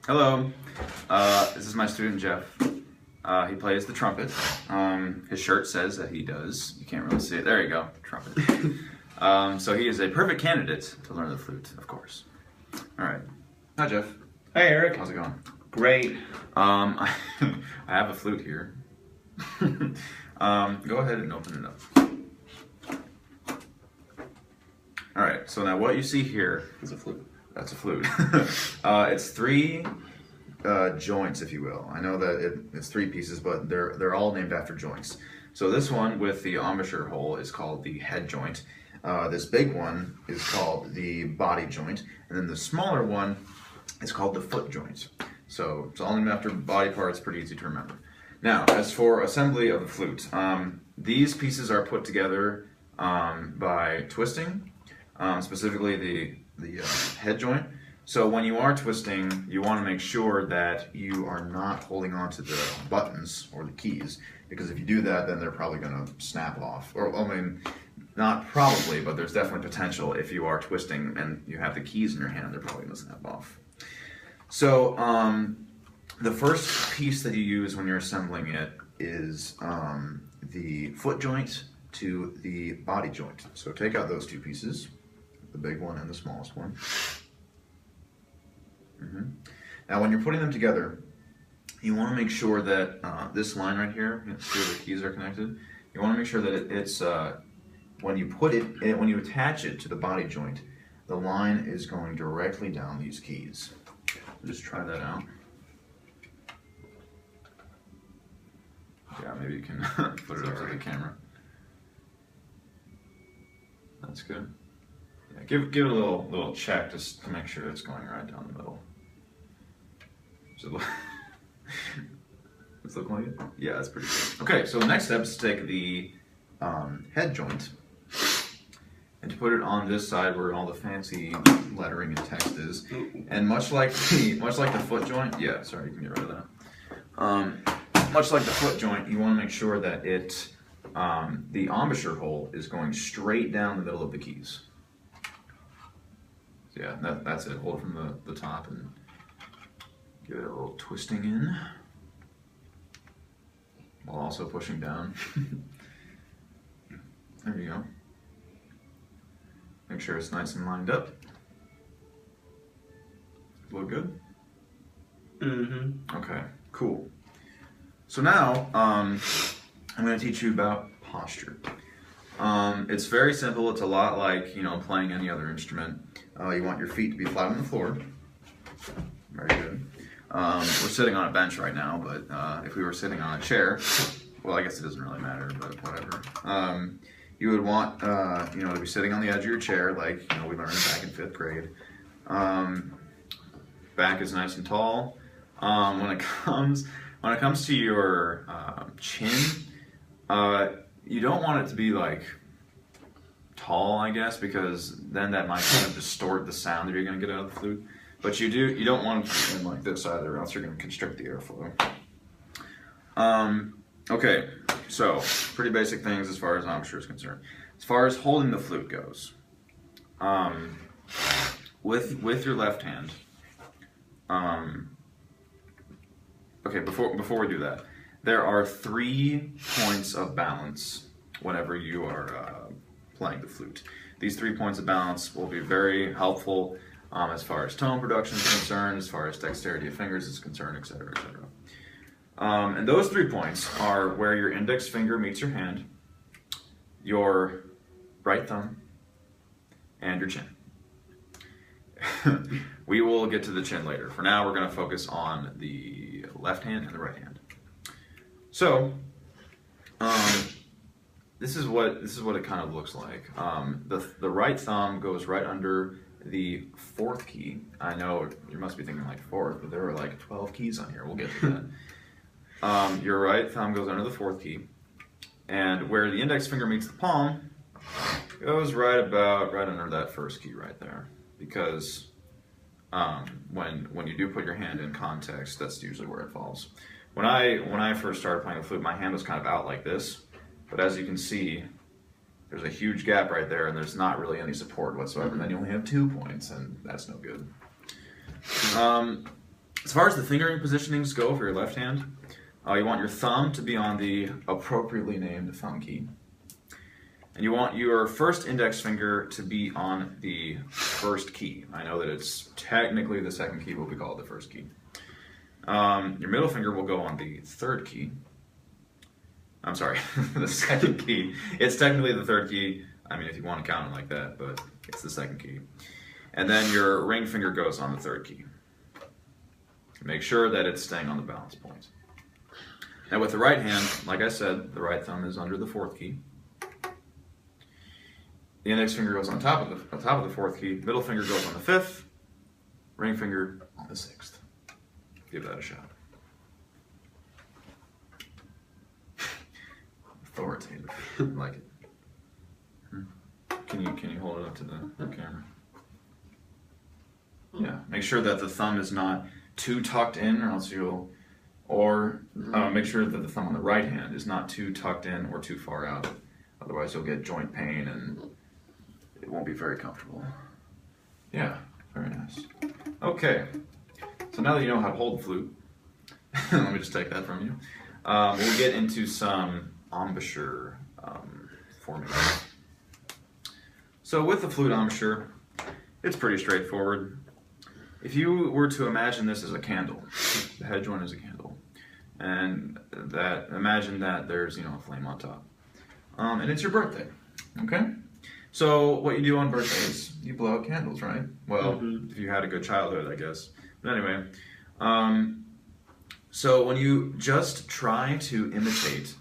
Hello, this is my student Jeff. He plays the trumpet. His shirt says that he does. You can't really see it. There you go, trumpet. So he is a perfect candidate to learn the flute, of course. All right. Hi, Jeff. Hi, Eric. How's it going? Great. I have a flute here. Go ahead and open it up. All right. So now what you see here It's a flute. That's a flute. It's three joints, if you will. I know that it's three pieces, but they're all named after joints. So this one with the embouchure hole is called the head joint. This big one is called the body joint, and then the smaller one is called the foot joint. So it's all named after body parts, pretty easy to remember. Now, as for assembly of the flute, these pieces are put together by twisting, specifically the head joint. So when you are twisting, you want to make sure that you are not holding on to the buttons or the keys, because if you do that, then they're probably going to snap off. Or, I mean, not probably, but there's definitely potential if you are twisting and you have the keys in your hand, they're probably going to snap off. So the first piece that you use when you're assembling it is the foot joint to the body joint. So take out those two pieces, the big one and the smallest one. Now when you're putting them together, you want to make sure that this line right here, see where the keys are connected, you want to make sure that it's, when you attach it to the body joint, the line is going directly down these keys. Just try that out. Yeah, maybe you can put it up to the camera. That's good. Yeah, give it a little check just to make sure it's going right down the middle. Does it look like it? Yeah, that's pretty good. Okay, so the next step is to take the head joint and to put it on this side where all the fancy lettering and text is. And much like the foot joint, yeah, sorry, you can get rid of that. Much like the foot joint, you want to make sure that the embouchure hole is going straight down the middle of the keys. So yeah, that's it. Hold it from the top and give it a little twisting in, while also pushing down. There you go. Make sure it's nice and lined up. Look good? Mm-hmm. Okay, cool. So now, I'm going to teach you about posture. It's very simple. It's a lot like, playing any other instrument. You want your feet to be flat on the floor. Very good. We're sitting on a bench right now, but if we were sitting on a chair, well, I guess it doesn't really matter, but whatever. You would want, to be sitting on the edge of your chair, like, we learned back in 5th grade. Back is nice and tall. When it comes to your chin, you don't want it to be like tall, I guess, because then that might kind of distort the sound that you're going to get out of the flute. But you don't want it to be like this either, or else you're going to constrict the airflow. Okay, so pretty basic things as far as embouchure is concerned. As far as holding the flute goes, with your left hand. Okay, before we do that, there are 3 points of balance whenever you are playing the flute. These 3 points of balance will be very helpful as far as tone production is concerned, as far as dexterity of fingers is concerned, etc., etc. And those 3 points are where your index finger meets your hand, your right thumb, and your chin. We will get to the chin later. For now, we're going to focus on the left hand and the right hand. So, this is what it kind of looks like. The right thumb goes right under the 4th key. I know you must be thinking like 4th, but there are like 12 keys on here. We'll get to that. Your right thumb goes under the 4th key, and where the index finger meets the palm goes right under that 1st key right there. Because when you do put your hand in context, that's usually where it falls. When I first started playing the flute, my hand was kind of out like this, but as you can see, there's a huge gap right there, and there's not really any support whatsoever. Then you only have 2 points, and that's no good. As far as the fingering positionings go for your left hand, you want your thumb to be on the appropriately named thumb key. And you want your first index finger to be on the first key. I know that it's technically the second key, but we call it the first key. Your middle finger will go on the third key. I'm sorry, the second key. It's technically the third key. I mean, if you want to count it like that, but it's the second key. And then your ring finger goes on the third key. Make sure that it's staying on the balance point. Now with the right hand, like I said, the right thumb is under the fourth key. The index finger goes on top of the fourth key. Middle finger goes on the fifth. Ring finger on the sixth. Give that a shot. Authoritative. I like it. Can you hold it up to the camera? Yeah. Make sure that the thumb is not too tucked in, or else you'll. Or make sure that the thumb on the right hand is not too tucked in or too far out. Otherwise, you'll get joint pain and it won't be very comfortable. Yeah, very nice. Okay, so now that you know how to hold the flute, let me just take that from you. We'll get into some embouchure formula. So with the flute embouchure, it's pretty straightforward. If you were to imagine this as a candle, the head joint is a candle, and imagine that there's a flame on top, and it's your birthday, okay? So what you do on birthdays, you blow out candles, right? Well, if you had a good childhood, I guess. But anyway, so when you just try to imitate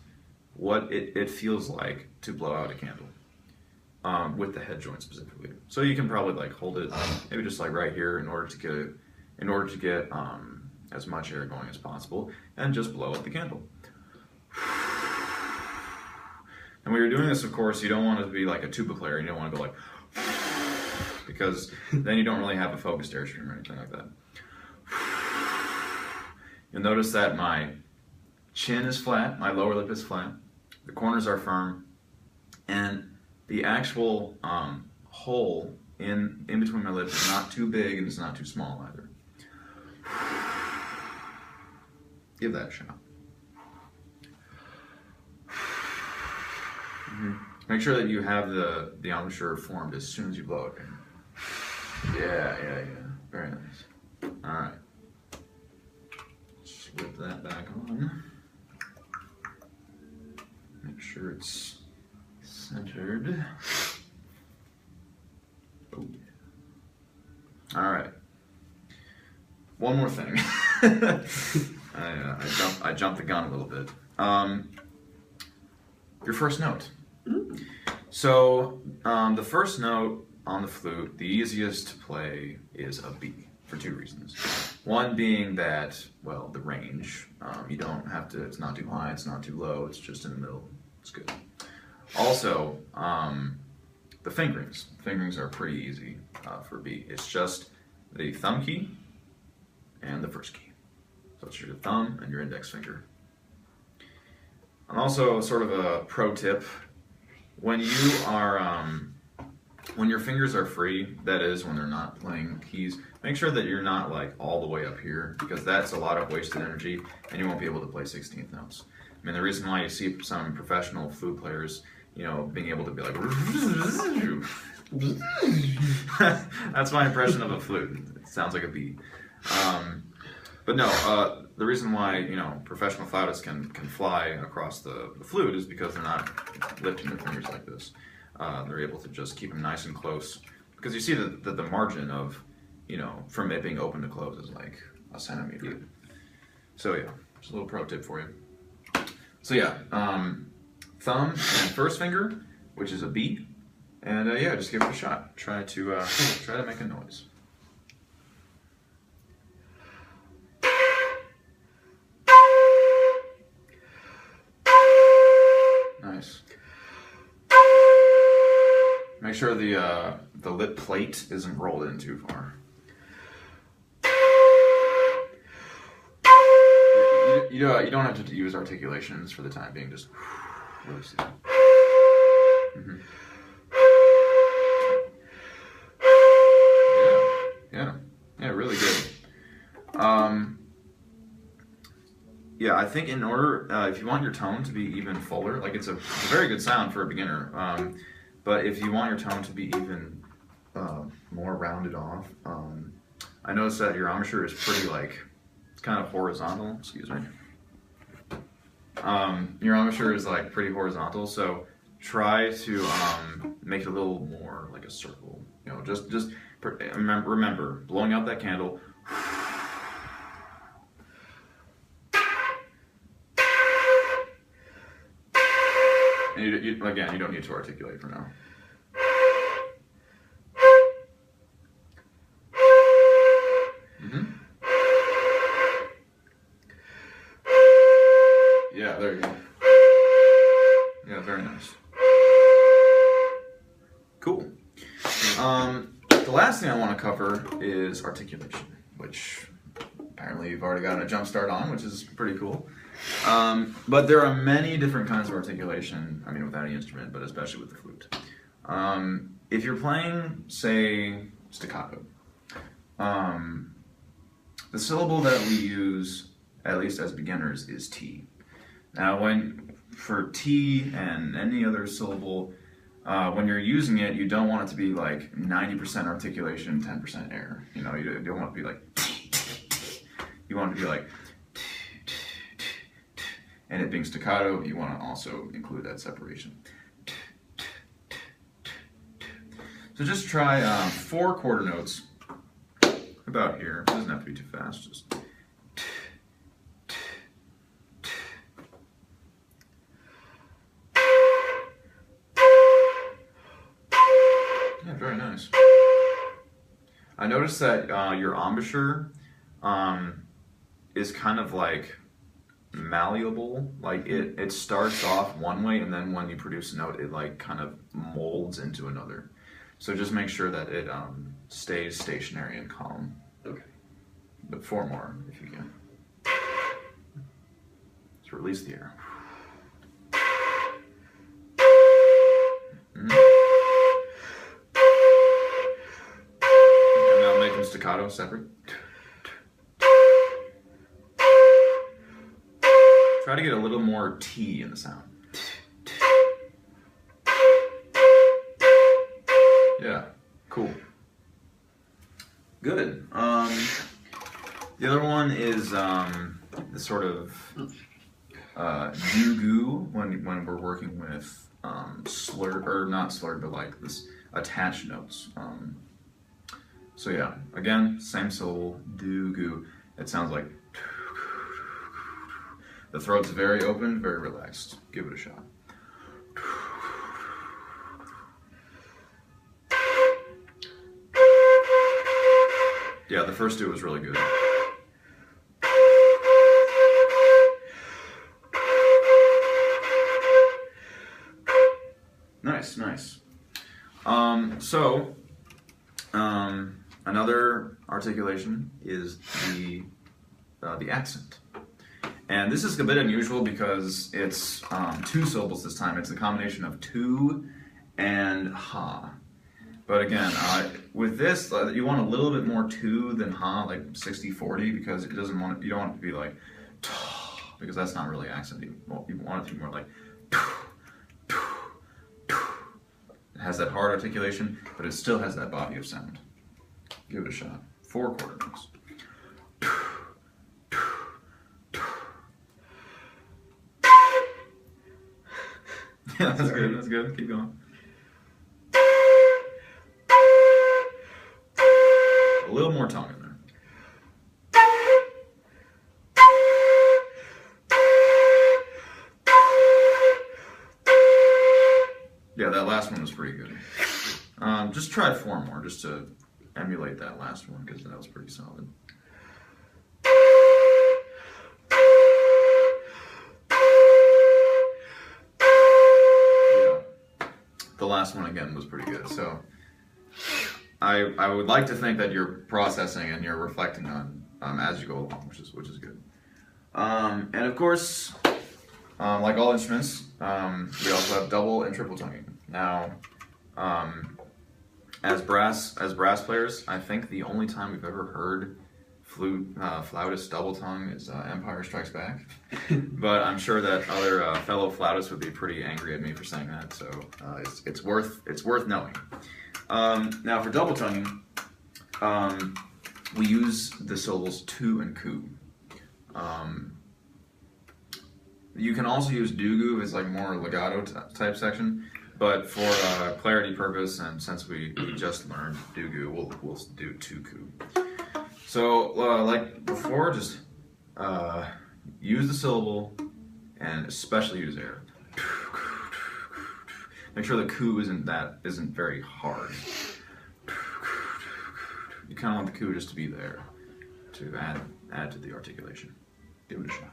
what it feels like to blow out a candle, with the head joint specifically. So you can probably like hold it maybe just like right here in order to get as much air going as possible, and just blow out the candle. And when you're doing this, of course, you don't want it to be like a tuba player. You don't want to go like, because then you don't really have a focused airstream or anything like that. You'll notice that my chin is flat, my lower lip is flat, the corners are firm, and the actual hole in between my lips is not too big and it's not too small either. Give that a shot. Make sure that you have the embouchure formed as soon as you blow it. Yeah. Very nice. All right. Slip that back on. Make sure it's centered. Oh, yeah. All right. One more thing. I jumped the gun a little bit. Your first note. So the first note on the flute, the easiest to play, is a B for two reasons. One being that, well, the range. You don't have to. It's not too high. It's not too low. It's just in the middle. It's good. Also, the fingerings. Fingerings are pretty easy for B. It's just the thumb key and the first key. So it's your thumb and your index finger. And also, sort of a pro tip: when you are, when your fingers are free, that is, when they're not playing keys, make sure that you're not like all the way up here, because that's a lot of wasted energy, and you won't be able to play 16th notes. I mean, the reason why you see some professional flute players, you know, being able to be like, that's my impression of a flute. It sounds like a B. But no, the reason why, you know, professional flautists can fly across the flute is because they're not lifting their fingers like this. They're able to just keep them nice and close, because you see that the margin of, you know, from it being open to close is like a centimeter. Yeah. So yeah, just a little pro tip for you. So yeah, thumb and first finger, which is a B, and yeah, just give it a shot. Try to make a noise. Nice. Make sure the lip plate isn't rolled in too far. You don't have to use articulations for the time being. Just really slow. Mm-hmm. Yeah, really good. Yeah, I think in order, if you want your tone to be even fuller, like it's a very good sound for a beginner, but if you want your tone to be even more rounded off, I noticed that your embouchure is pretty like, it's kind of horizontal, excuse me. Your embouchure is like pretty horizontal, so try to make it a little more like a circle. You know, just remember blowing out that candle. And again, you don't need to articulate for now. Mm-hmm. Yeah, there you go. Yeah, very nice. Cool. The last thing I want to cover is articulation, which apparently you've already gotten a jump start on, which is pretty cool. But there are many different kinds of articulation, I mean with any instrument, but especially with the flute. If you're playing, say, staccato, the syllable that we use, at least as beginners, is T. Now for T and any other syllable, when you're using it, you don't want it to be like 90% articulation, 10% air. You know, you don't want it to be like, you want it to be like, and it being staccato, you want to also include that separation. So just try 4 quarter notes, about here. It doesn't have to be too fast, just. Yeah, very nice. I noticed that your embouchure is kind of like malleable. Like it starts off one way, and then when you produce a note, it like kind of molds into another. So just make sure that it stays stationary and calm. Okay. But 4 more if you can. Just release the air. Mm-hmm. And now make them staccato separate. Try to get a little more T in the sound. Yeah, cool. Good. The other one is the sort of do-goo when we're working with slurred, or not slurred, but like this attached notes. So yeah, again, same syllable, do-goo. It sounds like the throat's very open, very relaxed. Give it a shot. Yeah, the first 2 was really good. Nice, nice. Another articulation is the accent. And this is a bit unusual because it's 2 syllables this time. It's a combination of tu and ha. But again, with this, you want a little bit more tu than ha, like 60-40, because you don't want it to be like, because that's not really accent. You want it to be more like, it has that hard articulation, but it still has that body of sound. Give it a shot. 4 quarter notes. Yeah, that's good, that's good. Keep going. A little more tongue in there. Yeah, that last one was pretty good. Just try 4 more, just to emulate that last one, because that was pretty solid. Yeah, the last one again was pretty good. So I would like to think that you're processing and you're reflecting on as you go along, which is good. And of course, like all instruments, we also have double and triple tonguing. Now, as brass players, I think the only time we've ever heard flautist double tongue is Empire Strikes Back. But I'm sure that other fellow flautists would be pretty angry at me for saying that. So it's worth knowing. Now for double tonguing, we use the syllables tu and ku. You can also use dugu if it's like more legato type section, but for clarity purpose and since we just learned dugu, we'll do tuku. So like before, just use the syllable and especially use air. Make sure the ku isn't very hard. You kind of want the ku just to be there to add to the articulation. Give it a shot.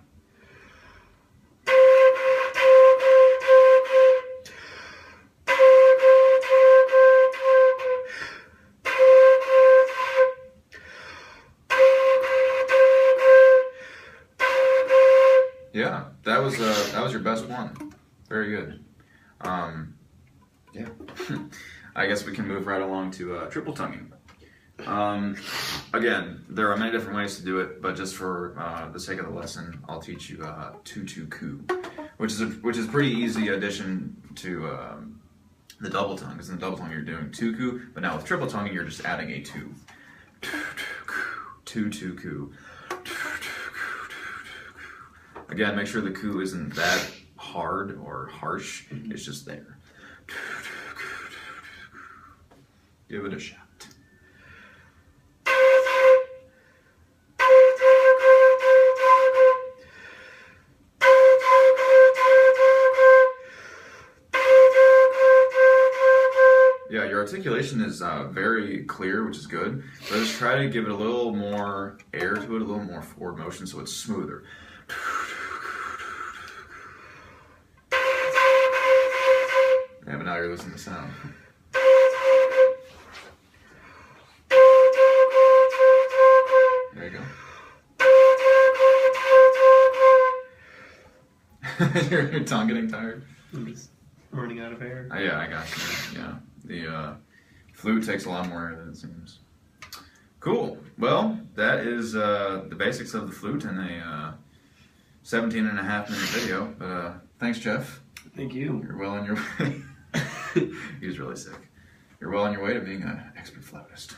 Yeah, that was your best one. Very good. Yeah. I guess we can move right along to triple tonguing. Again, there are many different ways to do it, but just for the sake of the lesson, I'll teach you tu-tu-ku, which is a pretty easy addition to the double tongue. Because in the double tongue you're doing tu-ku, but now with triple tonguing you're just adding a tu. Tu-tu-ku. Again, make sure the ku isn't that hard or harsh. It's just there. Give it a shot. Yeah, your articulation is very clear, which is good. But just try to give it a little more air to it, a little more forward motion so it's smoother. Yeah, but now you're losing the sound. There you go. Your tongue getting tired? I'm just running out of air. Yeah, I got you. Yeah. The flute takes a lot more air than it seems. Cool. Well, that is the basics of the flute in a 17.5-minute video. But thanks, Jeff. Thank you. You're well on your way. He was really sick. You're well on your way to being an expert flautist.